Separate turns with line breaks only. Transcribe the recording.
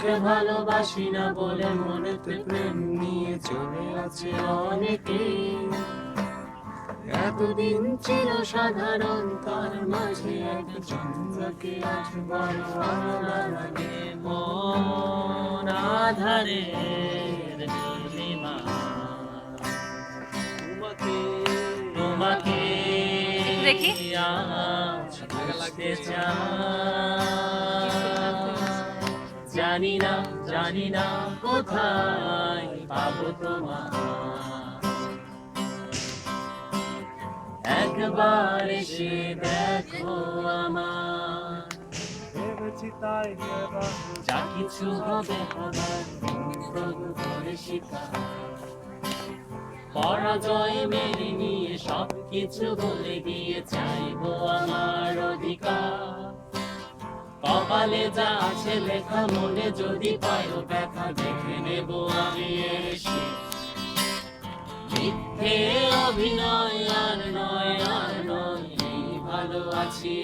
তোকে ভালোবাসি না বলে মনেতে প্রেম নিয়ে চলে আছে অনেকে। এতদিন ছিল সাধারণ, তার মাঝে একজন যাকে আজ বড় আলাদা লাগে। মন আধারের নীলিমা, তোমাকে
দেখি
আজ বুঝতে চাই। জানি না কোথায় পাবো তোমার। একবার এসে দেখো আমার, যা কিছু হবে হবার তবু করে শিকার। পরাজয় মেনে নিয়ে সবকিছু ভুলে গিয়ে চাইবো আমার অধিকার। কপালে যা আছে লেখা, মনে যদি পায়ও ব্যথা দেখে নেব আমি এসে। মিথ্যে অভিনয় আর নয়, এই ভালো আছি